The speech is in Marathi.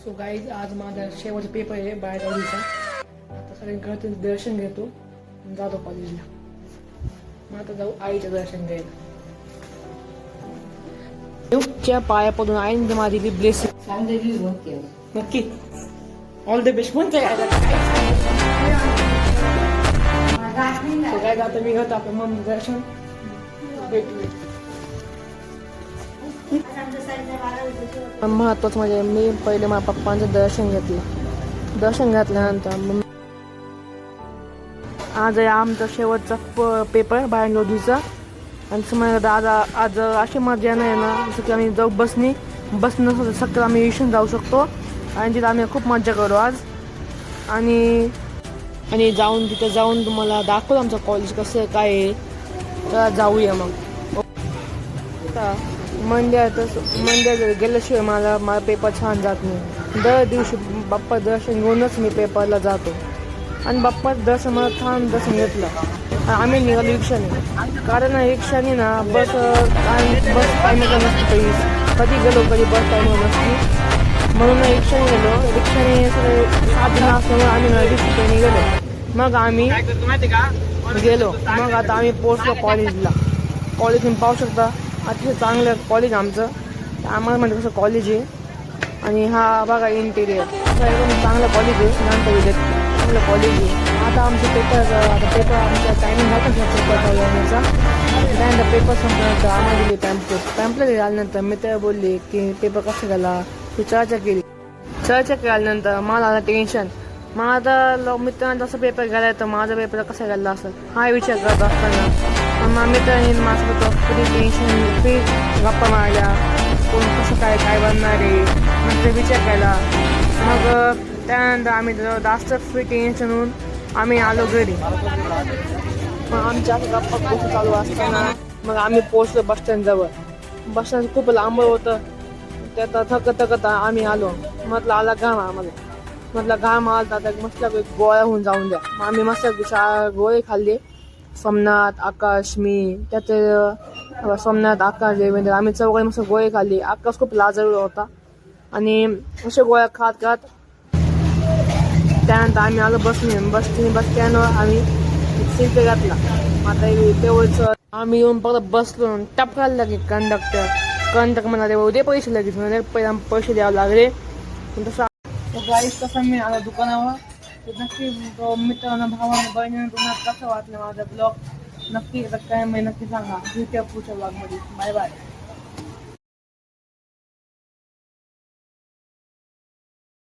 सो गाईज आज माझा शेवटचा पेपर आहे बायोलॉजीचा. आता सगळ्यांकडे दर्शन घेतो आणि जातो कॉलेजला. मग आता जाऊ आईचं दर्शन घ्यायला. देवच्या पाया पडून आईने माझी ब्लेसिंग नक्की ऑल द बेस्ट म्हणते. काय जातं मी घेतो आपण मग दर्शन भेटू. महत्वाचं म्हणजे मी पहिले माझ्या पप्पांचं दर्शन घेतलं. दर्शन घेतल्यानंतर मग आज आहे आमचा शेवटचा पेपर बायोलॉजीचा. आणि समजा दादा आज अशी मजा नाही ना, जसं की आम्ही जाऊ बसनं सकाळ आम्ही येऊन जाऊ शकतो आणि तिथं आम्ही खूप मजा करू आज. आणि तिथं जाऊन तुम्हाला दाखवू आमचं कॉलेज कसं काय आहे. तर जाऊया मग. मंडे गेल्याशिवाय माझा पेपर छान जात नाही. दर दिवशी बाप्पा दर्शन घेऊनच मी पेपरला जातो. आणि बाप्पा दर्शन मला छान दर्शन घेतलं. आम्ही निघालो रिक्षाने, कारण रिक्षाने ना बस टायमिंगला नसते. कधी गेलो कधी बस टायमिंग नसते, म्हणून रिक्षाने गेलो. रिक्षाने सगळे 7 जण असल्यामुळे आम्ही रिक्षाने गेलो. मग आम्ही गेलो. मग आता आम्ही पोहोचलो कॉलेजला. कॉलेज तुम्ही पाहू शकता, अतिशय चांगलं कॉलेज आमचं. आम्हाला म्हणजे कसं कॉलेज आहे. आणि हा बघा इंटेरियर एकदम चांगलं कॉलेज आहे. चांगलं कॉलेज आहे. आता आमचे पेपर आमचा टायमिंग झाला पेपर येण्याचा. त्यानंतर पेपर संपल्यानंतर आम्हाला दिली पॅम्पलेट आल्यानंतर मी त्या बोलले की पेपर कसं गेला ती चर्चा केल्यानंतर मला आलं टेन्शन. मग आता मित्रांचा असं पेपर गेला तर माझा पेपर कसा गेला असं हा विचार करत असताना मग मित्रांनी माझ्यासोबत फ्री गप्पा मारल्या. कोण कसं काय बनणार आहे मग ते विचार केला. मग त्यानंतर आम्ही जास्त फ्री टेन्शन होऊन आम्ही आलो घरी. मग आमच्या गप्पा खूप चालू असताना मग आम्ही पोहोचलो बसस्टँडजवळ. बसस्टँड खूप लांब होतं. त्यात थकत आम्ही आलो. म्हटलं आला घाम आम्हाला. म्हटलं घाम आला तर मस्त गोळ्या होऊन जाऊन द्या. मग आम्ही मस्त गोळे खाल्ले. सोमनाथ, आकाश, मी त्यात सोमनाथ, आकाश, देवेंद्र आम्ही चौघांनी मस्त गोळे खाल्ले. आकाश खूप लाजळू होता. आणि अशा गोळ्या खात त्यानंतर आम्ही आलो बस स्टँडवर आम्ही सीट घातला. आता तेवढंच आम्ही येऊन परत बसलो. टपकायला लागले कंडक्टर म्हणाले उद्या पैसे लगेच म्हणजे पहिला पैसे द्यावे लागले. तसं गाईस कसं मी आला दुकानावर. नक्की मित्रांना भावानं बहिणीनं तुम्हाला कसं वाटलं माझा ब्लॉग नक्की काय नक्की सांगा. पुढच्या ब्लॉगमध्ये. Bye bye.